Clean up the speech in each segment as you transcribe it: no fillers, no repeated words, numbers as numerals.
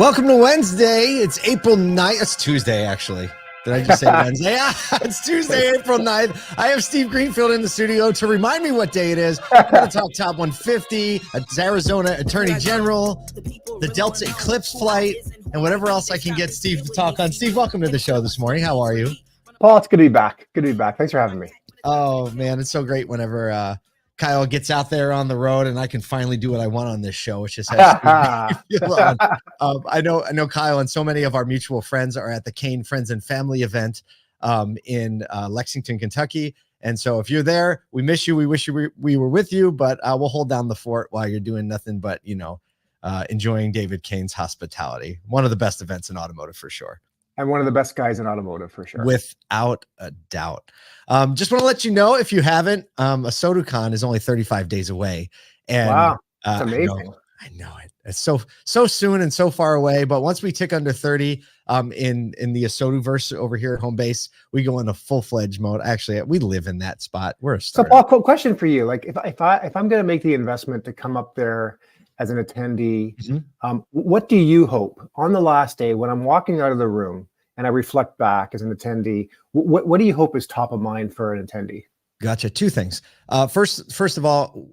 Welcome to Wednesday. It's April 9th. It's Tuesday, actually. Did I just say Wednesday? Yeah, it's Tuesday, April 9th. I have Steve Greenfield in the studio to remind me what day it is. We're going to talk Top 150, Arizona Attorney General, the Delta Eclipse flight, and whatever else I can get Steve to talk on. Steve, welcome to the show this morning. How are you? Paul, it's good to be back. Good to be back. Thanks for having me. Oh, man, it's so great whenever Kyle gets out there on the road and I can finally do what I want on this show, which is have Steve on. I know Kyle and so many of our mutual friends are at the Kane Friends and Family event in Lexington, Kentucky. And so if you're there, we miss you. We wish we were with you, but we'll hold down the fort while you're doing nothing but, enjoying David Kane's hospitality. One of the best events in automotive for sure. And one of the best guys in automotive for sure. Without a doubt. Just want to let you know, if you haven't, ASOTU CON is only 35 days away. And wow, that's amazing. I know it. It's so soon and so far away. But once we tick under 30 in the ASOTU verse over here at home base, we go into full-fledged mode. Actually, we live in that spot. We're a startup. So Paul, question for you. Like if I'm going to make the investment to come up there as an attendee, what do you hope on the last day when I'm walking out of the room and I reflect back as an attendee, what do you hope is top of mind for an attendee? Gotcha. Two things. First of all,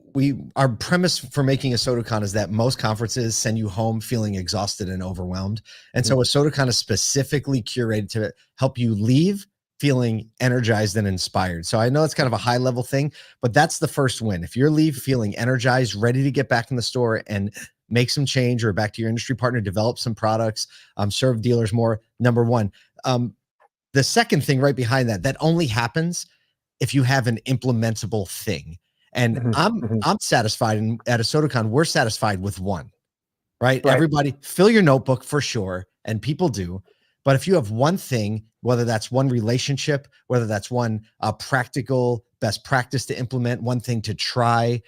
our premise for making ASOTU CON is that most conferences send you home feeling exhausted and overwhelmed. And so ASOTU CON is specifically curated to help you leave feeling energized and inspired. So I know it's kind of a high level thing, but that's the first win. If you're feeling energized, ready to get back in the store and make some change, or back to your industry partner, develop some products, serve dealers more, number one. The second thing right behind that only happens if you have an implementable thing. And I'm satisfied, and at ASOTU CON, we're satisfied with one, right? Everybody fill your notebook for sure. And people do. But if you have one thing, whether that's one relationship, whether that's one practical best practice to implement, one thing to try,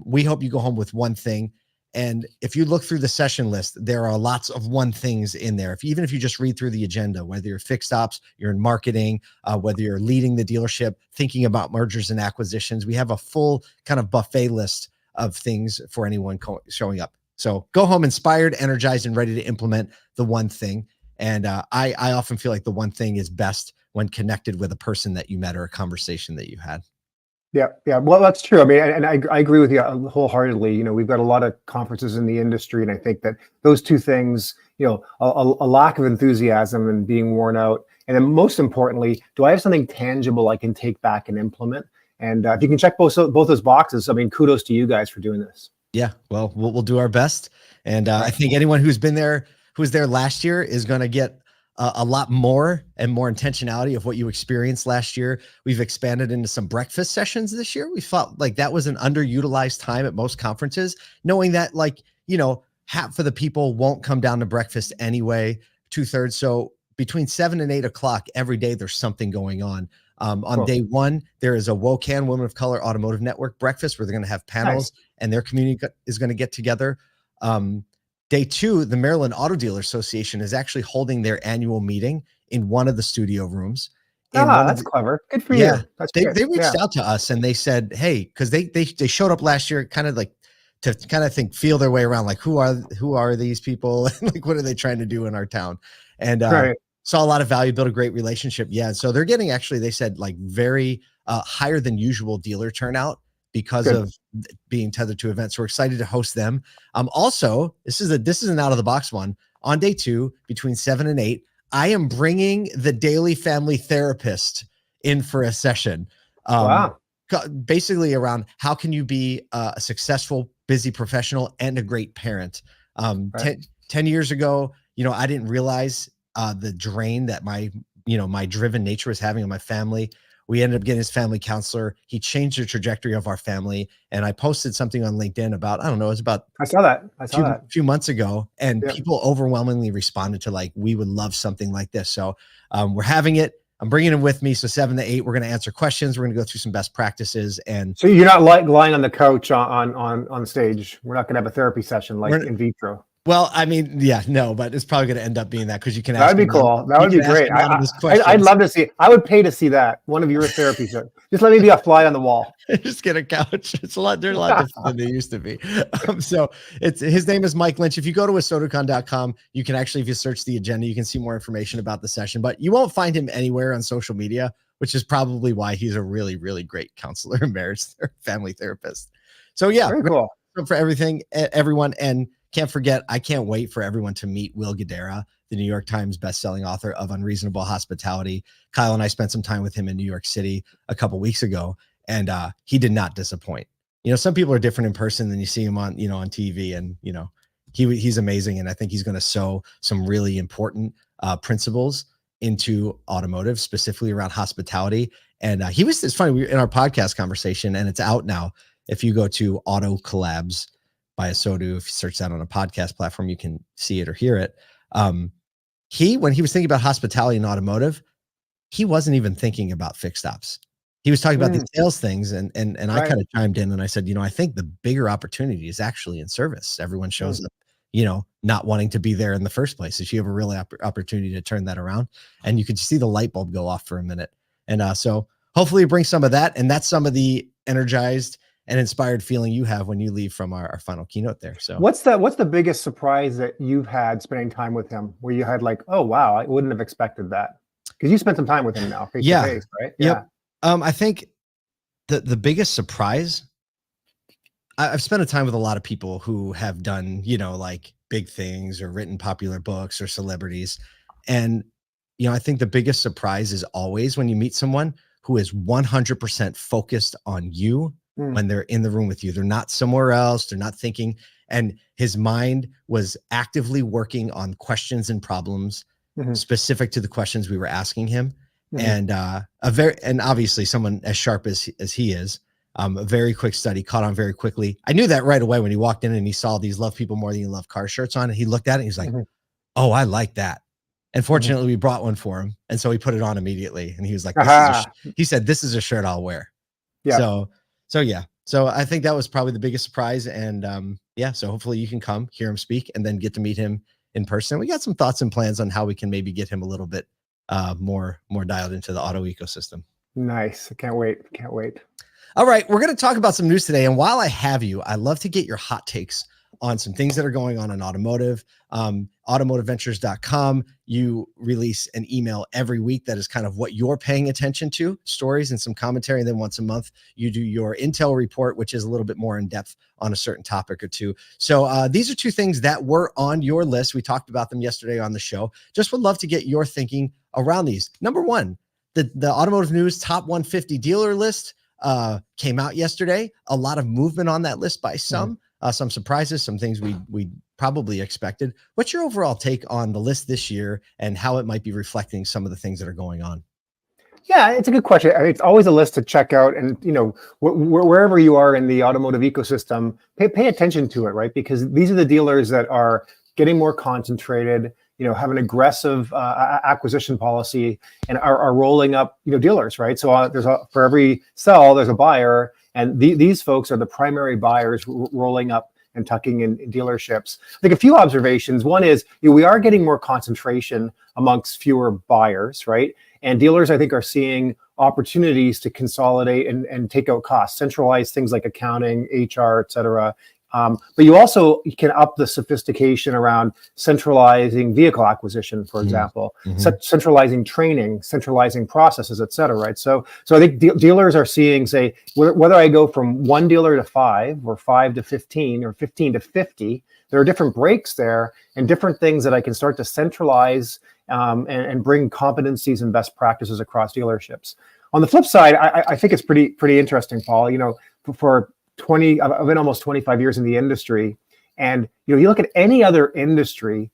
we hope you go home with one thing. And if you look through the session list, there are lots of one things in there. Even if you just read through the agenda, whether you're fixed ops, you're in marketing, whether you're leading the dealership, thinking about mergers and acquisitions, we have a full kind of buffet list of things for anyone showing up. So go home inspired, energized, and ready to implement the one thing. And I often feel like the one thing is best when connected with a person that you met or a conversation that you had. Yeah. Well, that's true. I mean, and I agree with you wholeheartedly. We've got a lot of conferences in the industry, and I think that those two things, a lack of enthusiasm and being worn out, and then most importantly, do I have something tangible I can take back and implement? And if you can check both those boxes, I mean, kudos to you guys for doing this. Yeah. Well, we'll do our best, and I think anyone who was there last year is going to get a lot more and more intentionality of what you experienced last year. We've expanded into some breakfast sessions this year. We felt like that was an underutilized time at most conferences, knowing that half of the people won't come down to breakfast anyway, 2/3. So between 7 and 8 o'clock every day, there's something going on. On day one, there is a WOCAN, Women of Color Automotive Network breakfast, where they're going to have panels and their community is going to get together. Day two, the Maryland Auto Dealer Association is actually holding their annual meeting in one of the studio rooms. That's clever. Good for you. That's they reached out to us and they said, hey, because they showed up last year kind of like to kind of feel their way around, like who are these people? Like, what are they trying to do in our town? And saw a lot of value, built a great relationship. Yeah. So they're getting, actually, they said, like very higher than usual dealer turnout because of being tethered to events. So we're excited to host them. Also, this is an out of the box one. On day two, between 7 and 8, I am bringing the daily family therapist in for a session. Basically around how can you be a successful, busy professional and a great parent. 10 years ago, I didn't realize the drain that my driven nature was having on my family. We ended up getting his family counselor. He changed the trajectory of our family. And I posted something on LinkedIn about, I don't know, it was about I saw that a few months ago. And people overwhelmingly responded to like, we would love something like this. So we're having it. I'm bringing him with me. So 7 to 8, we're going to answer questions. We're going to go through some best practices. And so you're not lying on the couch on stage. We're not going to have a therapy session like in vitro. Well, I mean, yeah, no, but it's probably going to end up being that because you can ask. That'd be cool. That would be great. I'd love to see. I would pay to see that. One of your therapies. Just let me be a fly on the wall. Just get a couch. They're a lot different than they used to be. So his name is Mike Lynch. If you go to ASOTUCON.com, you can actually, if you search the agenda, you can see more information about the session. But you won't find him anywhere on social media, which is probably why he's a really, really great counselor and marriage family therapist. So yeah, very cool for everyone. And can't forget, I can't wait for everyone to meet Will Guidara, the New York Times bestselling author of Unreasonable Hospitality. Kyle and I spent some time with him in New York City a couple weeks ago, and he did not disappoint. You know, some people are different in person than you see him on TV, and he's amazing, and I think he's going to sow some really important principles into automotive, specifically around hospitality. And it's funny, we were in our podcast conversation, and it's out now. If you go to Auto Collabs by ASOTU, if you search that on a podcast platform, you can see it or hear it. When he was thinking about hospitality and automotive, he wasn't even thinking about fixed ops. He was talking about these sales things, and I kind of chimed in and I said, I think the bigger opportunity is actually in service. Everyone shows up, not wanting to be there in the first place. If you have a real opportunity to turn that around, and you could see the light bulb go off for a minute. And so hopefully bring some of that, and that's some of the energized and inspired feeling you have when you leave from our final keynote there. So what's the biggest surprise that you've had spending time with him, where you had like, oh wow, I wouldn't have expected that? Because you spent some time with him now, face to face, right? Yep. I think the biggest surprise, I've spent a time with a lot of people who have done, like big things or written popular books or celebrities. And, I think the biggest surprise is always when you meet someone who is 100% focused on you when they're in the room with you. They're not somewhere else. They're not thinking. And his mind was actively working on questions and problems specific to the questions we were asking him. And and obviously someone as sharp as he is, a very quick study, caught on very quickly. I knew that right away when he walked in and he saw these "Love People More Than You Love Cars" shirts on, and he looked at it and he's like, oh, I like that. And fortunately we brought one for him. And so he put it on immediately, and he was like, he said, this is a shirt I'll wear. Yeah. So yeah. So I think that was probably the biggest surprise. And so hopefully you can come hear him speak and then get to meet him in person. We got some thoughts and plans on how we can maybe get him a little bit more dialed into the auto ecosystem. Nice. I can't wait. All right. We're going to talk about some news today. And while I have you, I love to get your hot takes on some things that are going on in automotive. Automotiveventures.com, you release an email every week that is kind of what you're paying attention to, stories and some commentary. And then once a month, you do your Intel report, which is a little bit more in depth on a certain topic or two. So these are two things that were on your list. We talked about them yesterday on the show. Just would love to get your thinking around these. Number one, the Automotive News Top 150 dealer list came out yesterday. A lot of movement on that list by some surprises, some things we probably expected. What's your overall take on the list this year and how it might be reflecting some of the things that are going on? Yeah, it's a good question. I mean, it's always a list to check out, and wherever you are in the automotive ecosystem, pay attention to it, right? Because these are the dealers that are getting more concentrated, have an aggressive acquisition policy, and are rolling up, dealers, right? So for every sell, there's a buyer, and these folks are the primary buyers rolling up and tucking in dealerships. I think a few observations. One is we are getting more concentration amongst fewer buyers, right? And dealers, I think, are seeing opportunities to consolidate and take out costs, centralize things like accounting, HR, et cetera. But you also can up the sophistication around centralizing vehicle acquisition, for example, centralizing training, centralizing processes, et cetera, right? So I think dealers are seeing, say, whether I go from one dealer to 5 or 5 to 15 or 15 to 50, there are different breaks there and different things that I can start to centralize and bring competencies and best practices across dealerships. On the flip side, I think it's pretty interesting, Paul. I've been almost 25 years in the industry, and you look at any other industry,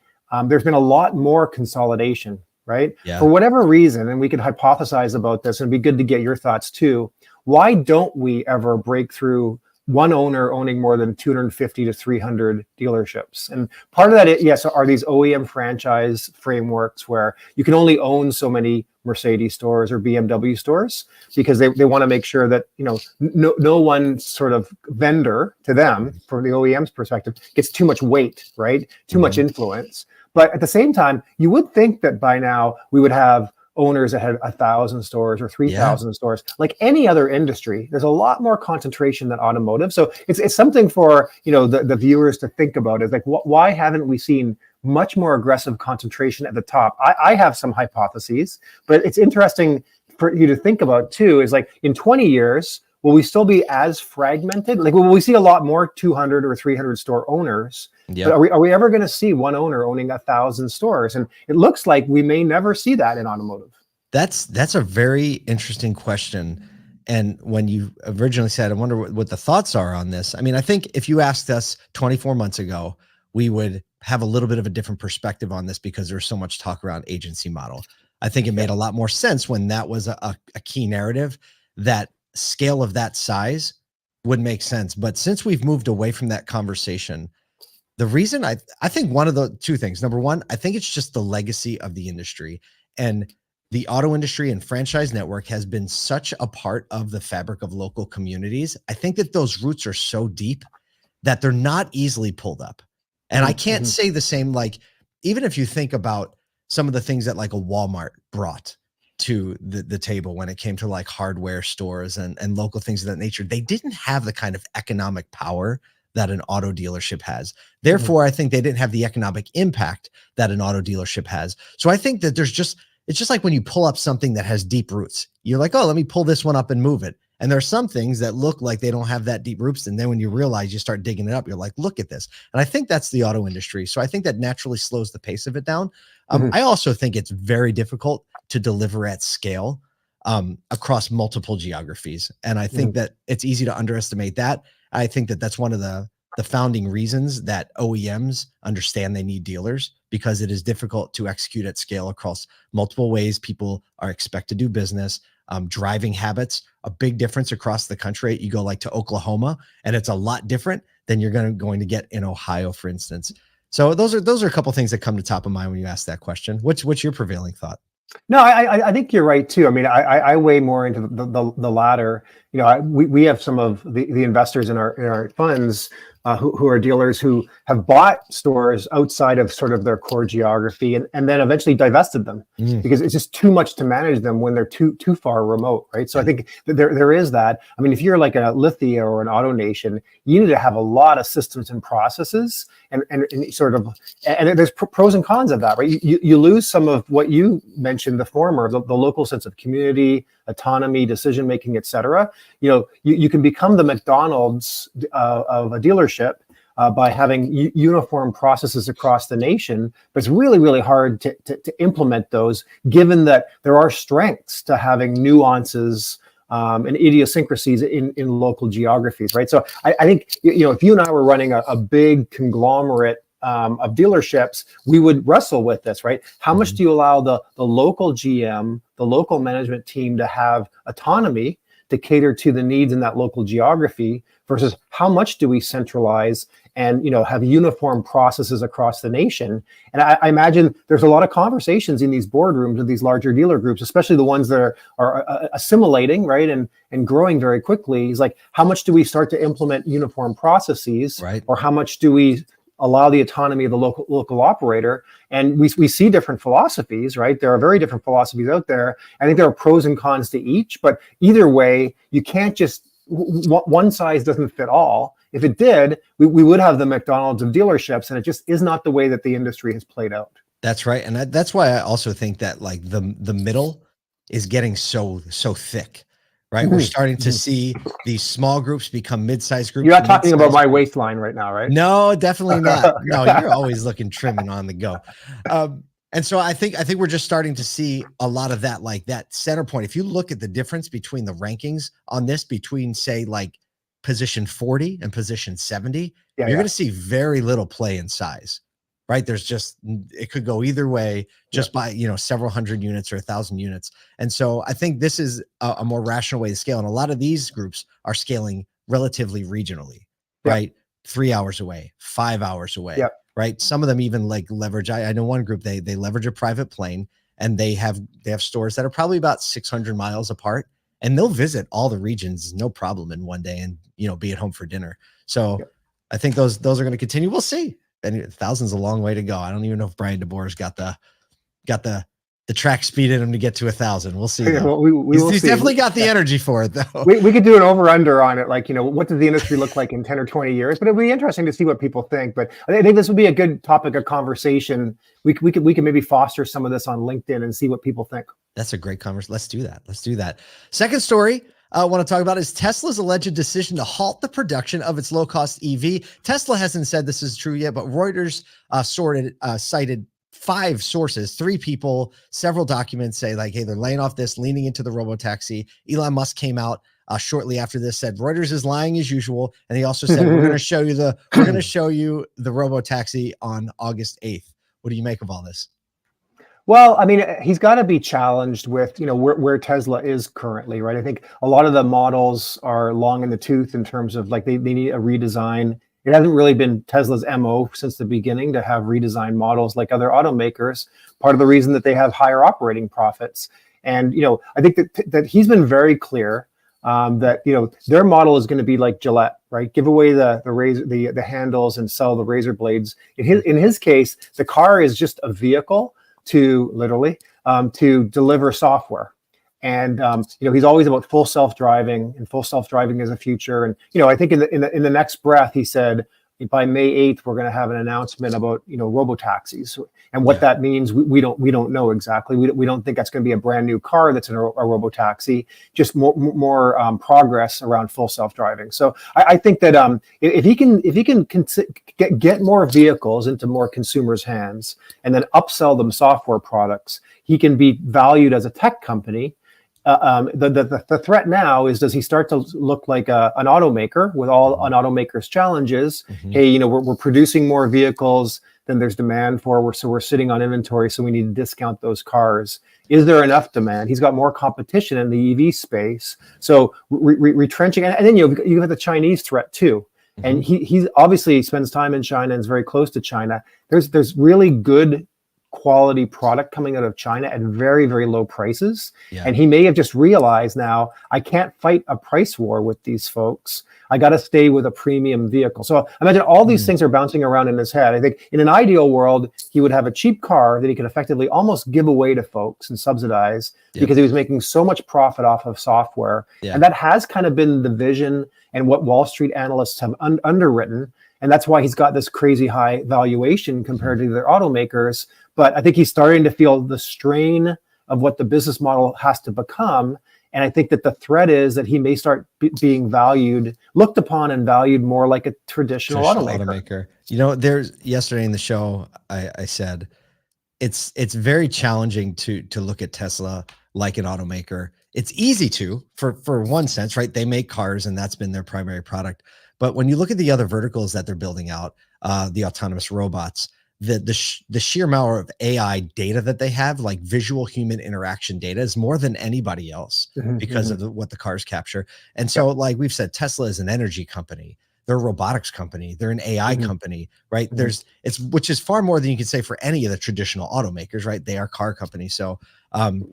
there's been a lot more consolidation, right? Yeah. For whatever reason, and we could hypothesize about this, and it'd be good to get your thoughts too. Why don't we ever break through one owner owning more than 250 to 300 dealerships. And part of that, yes, are these OEM franchise frameworks where you can only own so many Mercedes stores or BMW stores, because they want to make sure that, no one sort of vendor to them, from the OEM's perspective, gets too much weight, right? Too much influence. But at the same time, you would think that by now we would have owners that had 1,000 stores or 3,000 stores. Like any other industry, there's a lot more concentration than automotive. So it's something for the viewers to think about. Is like, why haven't we seen much more aggressive concentration at the top? I have some hypotheses, but it's interesting for you to think about too. Is like, in 20 years, will we still be as fragmented? Like, will we see a lot more 200 or 300 store owners? Yep. But are we ever going to see one owner owning 1,000 stores? And it looks like we may never see that in automotive. That's a very interesting question. And when you originally said, I wonder what the thoughts are on this. I mean, I think if you asked us 24 months ago, we would have a little bit of a different perspective on this, because there's so much talk around agency model. I think it made a lot more sense when that was a key narrative, that scale of that size would make sense. But since we've moved away from that conversation, the reason I think one of the two things, number one, I think it's just the legacy of the industry, and the auto industry and franchise network has been such a part of the fabric of local communities. I think that those roots are so deep that they're not easily pulled up. And I can't say the same, like, even if you think about some of the things that like a Walmart brought to the table when it came to like hardware stores and local things of that nature, they didn't have the kind of economic power that an auto dealership has. Therefore, I think they didn't have the economic impact that an auto dealership has. So I think that it's just like when you pull up something that has deep roots, you're like, oh, let me pull this one up and move it. And there are some things that look like they don't have that deep roots. And then when you realize, you start digging it up, you're like, look at this. And I think that's the auto industry. So I think that naturally slows the pace of it down. I also think it's very difficult to deliver at scale across multiple geographies. And I think that it's easy to underestimate that. I think that that's one of the founding reasons that OEMs understand they need dealers, because it is difficult to execute at scale across multiple ways. People are expected to do business. Driving habits, a big difference across the country. You go like to Oklahoma, and it's a lot different than you're going to get in Ohio, for instance. So those are a couple of things that come to top of mind when you ask that question. What's your prevailing thought? No, I think you're right too. I mean, I weigh more into the latter. We have some of the investors in our funds who are dealers who have bought stores outside of sort of their core geography, and then eventually divested them because it's just too much to manage them when they're too far remote, right? So I think that there is that. I mean, if you're like a Lithia or an AutoNation, you need to have a lot of systems and processes, and there's pros and cons of that, right? You lose some of what you mentioned, the former, the local sense of community, autonomy, decision making, et cetera. You can become the McDonald's of a dealership by having uniform processes across the nation, but it's really, really hard to implement those, given that there are strengths to having nuances and idiosyncrasies in local geographies, right? So I think, if you and I were running a big conglomerate of dealerships, we would wrestle with this, right? How much do you allow the local GM, the local management team, to have autonomy to cater to the needs in that local geography, versus how much do we centralize and have uniform processes across the nation? And I imagine there's a lot of conversations in these boardrooms of these larger dealer groups, especially the ones that are assimilating, right, and growing very quickly. Is like, how much do we start to implement uniform processes, right, or how much do we allow the autonomy of the local operator? And we see different philosophies, right? There are very different philosophies out there. I think there are pros and cons to each, but either way, you can't just, one size doesn't fit all. If it did, we would have the McDonald's of dealerships, and it just is not the way that the industry has played out. That's right. And that's why I also think that like the middle is getting so thick, right? We're starting to see these small groups become mid-sized groups. You're not talking about my waistline right now, right? No, definitely not. No, you're always looking trim and on the go. And so I think we're just starting to see a lot of that, like that center point. If you look at the difference between the rankings on this, between say like position 40 and position 70, you're going to see very little play in size, right? There's just, it could go either way just by, several hundred units or 1,000 units. And so I think this is a more rational way to scale. And a lot of these groups are scaling relatively regionally, Yep. right? 3 hours away, 5 hours away, Yep. right? Some of them even like leverage. I know one group, they leverage a private plane, and they have stores that are probably about 600 miles apart, and they'll visit all the regions, no problem, in one day, and be at home for dinner. So Yep. I think those are going to continue. We'll see. And 1,000's a long way to go. I don't even know if Brian DeBoer's got the track speed in him to get to 1,000. We'll see. Well, we will he's see. definitely got the energy for it, though. We could do an over under on it, like, what does the industry look like in 10 or 20 years? But it'd be interesting to see what people think. But I think this would be a good topic of conversation. We could maybe foster some of this on LinkedIn and see what people think. That's a great conversation. Let's do that. Second story I want to talk about is Tesla's alleged decision to halt the production of its low-cost EV. Tesla hasn't said this is true yet, but Reuters cited 5 sources, 3 people, several documents say like, hey, they're laying off this, leaning into the robotaxi. Elon Musk came out shortly after this, said Reuters is lying as usual, and he also said we're going to show you the robotaxi on August 8th. What do you make of all this? Well, I mean, he's got to be challenged with, where Tesla is currently, right? I think a lot of the models are long in the tooth in terms of like they need a redesign. It hasn't really been Tesla's MO since the beginning to have redesigned models like other automakers. Part of the reason that they have higher operating profits. And, I think that he's been very clear that, their model is going to be like Gillette, right? Give away the razor, the handles, and sell the razor blades. In his case, the car is just a vehicle to deliver software. And he's always about full self-driving, and full self-driving is a future. And I think in the next breath he said by May 8th we're going to have an announcement about robotaxis, and what that means we don't know exactly. We don't think that's going to be a brand new car that's a robotaxi, just more progress around full self-driving. So I think that if he can get more vehicles into more consumers' hands and then upsell them software products, he can be valued as a tech company. The threat now is, does he start to look like an automaker with all an automaker's challenges? Mm-hmm. Hey, we're producing more vehicles than there's demand for, so we're sitting on inventory, so we need to discount those cars. Is there enough demand? He's got more competition in the EV space, so retrenching. And then you have the Chinese threat too. Mm-hmm. And he obviously spends time in China and is very close to China. There's really good quality product coming out of China at very, very low prices. Yeah. And he may have just realized now, I can't fight a price war with these folks. I got to stay with a premium vehicle. So imagine all these things are bouncing around in his head. I think in an ideal world, he would have a cheap car that he could effectively almost give away to folks and subsidize because he was making so much profit off of software. Yeah. And that has kind of been the vision and what Wall Street analysts have underwritten. And that's why he's got this crazy high valuation compared to their automakers. But I think he's starting to feel the strain of what the business model has to become. And I think that the threat is that he may start being looked upon and valued more like a traditional automaker. There's yesterday in the show, I said, it's very challenging to look at Tesla like an automaker. It's easy for one sense, right? They make cars and that's been their primary product. But when you look at the other verticals that they're building out, the autonomous robots, the sheer amount of AI data that they have, like visual human interaction data, is more than anybody else because of what the cars capture. And so, like we've said, Tesla is an energy company. They're a robotics company. They're an AI company, right? Which is far more than you could say for any of the traditional automakers, right? They are car companies. So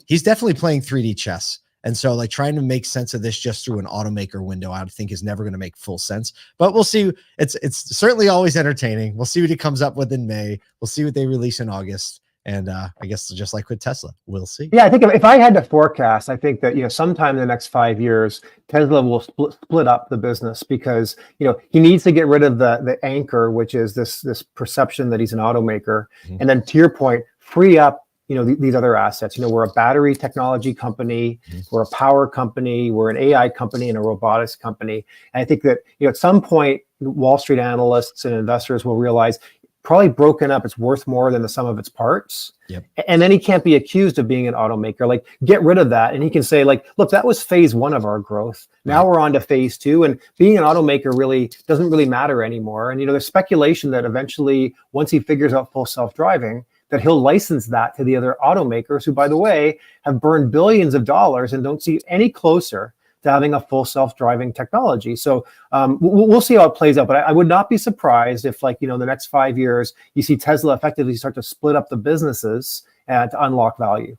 he's definitely playing 3D chess. And so like trying to make sense of this just through an automaker window, I think is never going to make full sense, but we'll see. It's certainly always entertaining. We'll see what he comes up with in May. We'll see what they release in August. And I guess just like with Tesla, we'll see. Yeah, I think if I had to forecast, I think that, sometime in the next 5 years, Tesla will split up the business because, he needs to get rid of the anchor, which is this perception that he's an automaker. And then to your point, free up these other assets. We're a battery technology company, we're a power company, we're an AI company, and a robotics company. And I think that, at some point, Wall Street analysts and investors will realize probably broken up, it's worth more than the sum of its parts. Yep. And then he can't be accused of being an automaker. Like, get rid of that. And he can say, like, look, that was phase 1 of our growth. Now we're on to phase 2. And being an automaker really doesn't really matter anymore. And, there's speculation that eventually, once he figures out full self-driving, that he'll license that to the other automakers who, by the way, have burned billions of dollars and don't see any closer to having a full self-driving technology. So we'll see how it plays out. But I would not be surprised if, like, the next 5 years, you see Tesla effectively start to split up the businesses to unlock value.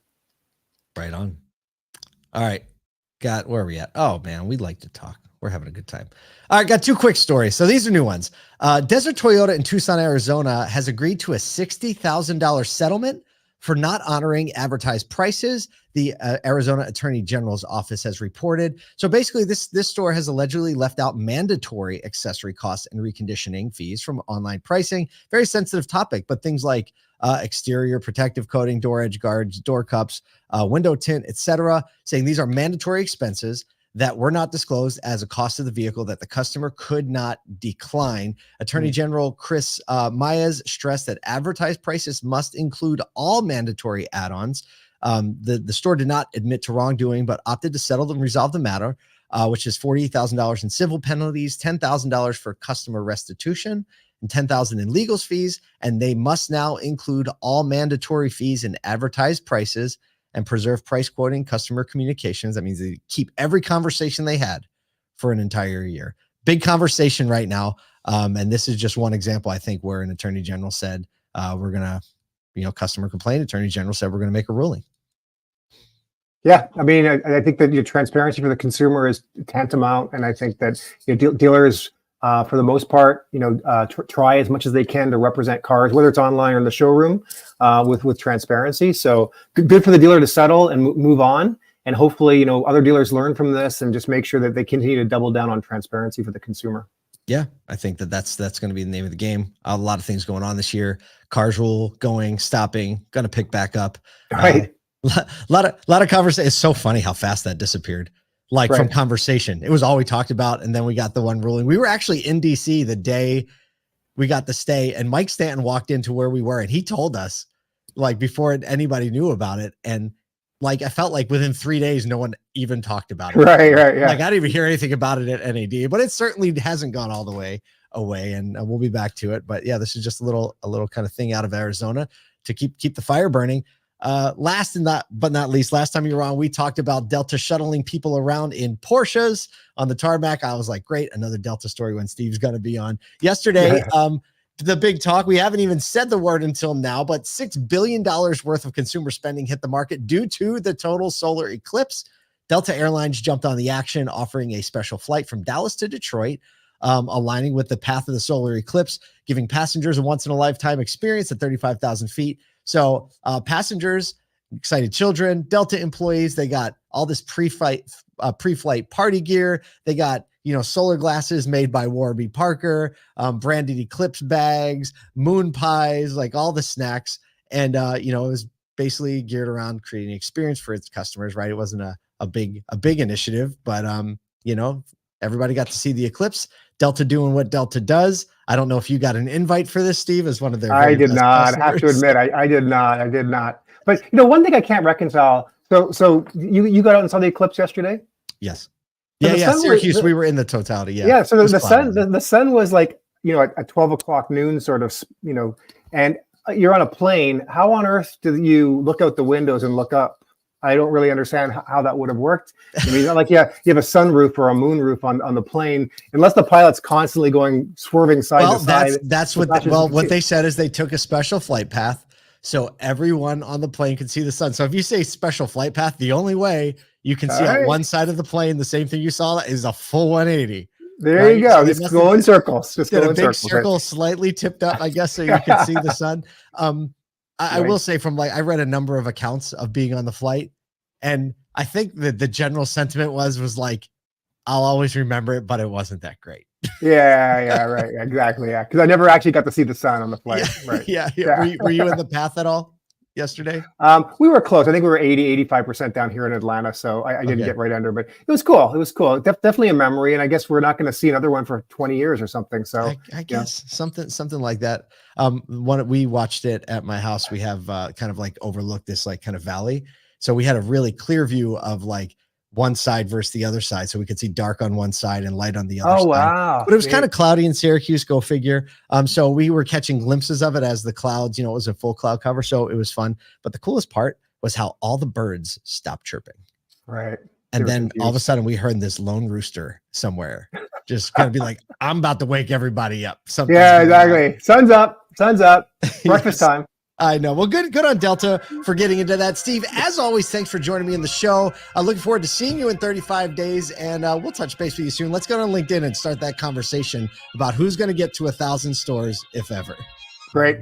Right on. All right. Where are we at? Oh, man, we'd like to talk. We're having a good time. All right, got 2 quick stories. So these are new ones. Desert Toyota in Tucson, Arizona has agreed to a $60,000 settlement for not honoring advertised prices, the Arizona Attorney General's office has reported. So basically, this store has allegedly left out mandatory accessory costs and reconditioning fees from online pricing. Very sensitive topic, but things like exterior protective coating, door edge guards, door cups, window tint, etc., saying these are mandatory expenses that were not disclosed as a cost of the vehicle that the customer could not decline. Attorney General Chris Maez stressed that advertised prices must include all mandatory add-ons. The store did not admit to wrongdoing, but opted to settle and resolve the matter, which is $48,000 in civil penalties, $10,000 for customer restitution, and $10,000 in legal fees. And they must now include all mandatory fees in advertised prices and preserve price quoting, customer communications. That means they keep every conversation they had for an entire year. Big conversation right now. And this is just one example, I think, where an attorney general said, we're going to, customer complaint. Attorney general said, we're going to make a ruling. Yeah. I mean, I think that your transparency for the consumer is tantamount. And I think that dealers, for the most part, try as much as they can to represent cars, whether it's online or in the showroom, with transparency. So good for the dealer to settle and move on. And hopefully, other dealers learn from this and just make sure that they continue to double down on transparency for the consumer. Yeah, I think that's going to be the name of the game. A lot of things going on this year. Cars rule going, stopping, going to pick back up. Right. A lot of conversation. It's so funny how fast that disappeared. From conversation. It was all we talked about. And then we got the one ruling. We were actually in DC the day we got the stay, and Mike Stanton walked into where we were and he told us, before anybody knew about it. And I felt like within 3 days, no one even talked about it. Right. Yeah. I didn't even hear anything about it at NAD, but it certainly hasn't gone all the way away, and we'll be back to it. But yeah, this is just a little kind of thing out of Arizona to keep the fire burning. Last but not least, last time you were on, we talked about Delta shuttling people around in Porsches on the tarmac. I was like, great, another Delta story when Steve's going to be on. Yesterday, the big talk, we haven't even said the word until now, but $6 billion worth of consumer spending hit the market due to the total solar eclipse. Delta Airlines jumped on the action, offering a special flight from Dallas to Detroit, aligning with the path of the solar eclipse, giving passengers a once-in-a-lifetime experience at 35,000 feet. So passengers, excited children, Delta employees, they got all this pre-flight party gear. They got, solar glasses made by Warby Parker, branded Eclipse bags, moon pies, all the snacks. And, it was basically geared around creating an experience for its customers, right? It wasn't a big initiative, but, everybody got to see the eclipse. Delta doing what Delta does. I don't know if you got an invite for this, Steve, as one of their I did not. I have to admit, I did not. But one thing I can't reconcile. So you got out and saw the eclipse yesterday? Yes. So yeah. Syracuse, we were in the totality. Yeah. Yeah. So the sun was at 12 o'clock noon, sort of, and you're on a plane. How on earth do you look out the windows and look up? I don't really understand how that would have worked. I mean, not like you have a sunroof or a moonroof on the plane, unless the pilot's constantly swerving side to side. That's what they said is they took a special flight path so everyone on the plane could see the sun. So if you say special flight path, the only way you can see on one side of the plane the same thing you saw is a full 180. There you go. So just go in circles. Just go in circles. Circle slightly tipped up, I guess, so you can see the sun. I will say I read a number of accounts of being on the flight, and I think that the general sentiment was like, I'll always remember it, but it wasn't that great. Yeah, right. Exactly. Yeah. Because I never actually got to see the sun on the flight. Yeah, right. Yeah. Were you in the path at all yesterday? We were close. I think we were 85% down here in Atlanta. So I didn't get right under, but it was cool. Definitely a memory. And I guess we're not going to see another one for 20 years or something. So I guess something like that. We watched it at my house. We have kind of overlooked this kind of valley. So we had a really clear view of one side versus the other side. So we could see dark on one side and light on the other side. Oh, wow. But it was kind of cloudy in Syracuse, go figure. So we were catching glimpses of it as the clouds, it was a full cloud cover. So it was fun. But the coolest part was how all the birds stopped chirping. Right. And were then all of a confused. sudden we heard this lone rooster somewhere just gonna be like, I'm about to wake everybody up. Something's Yeah, going on. exactly. Sun's up. Sun's up. Breakfast Yes. time. I know. Well, good on Delta for getting into that. Steve, as always, thanks for joining me in the show. Looking forward to seeing you in 35 days, and we'll touch base with you soon. Let's go on LinkedIn and start that conversation about who's going to get to 1,000 stores, if ever. Great.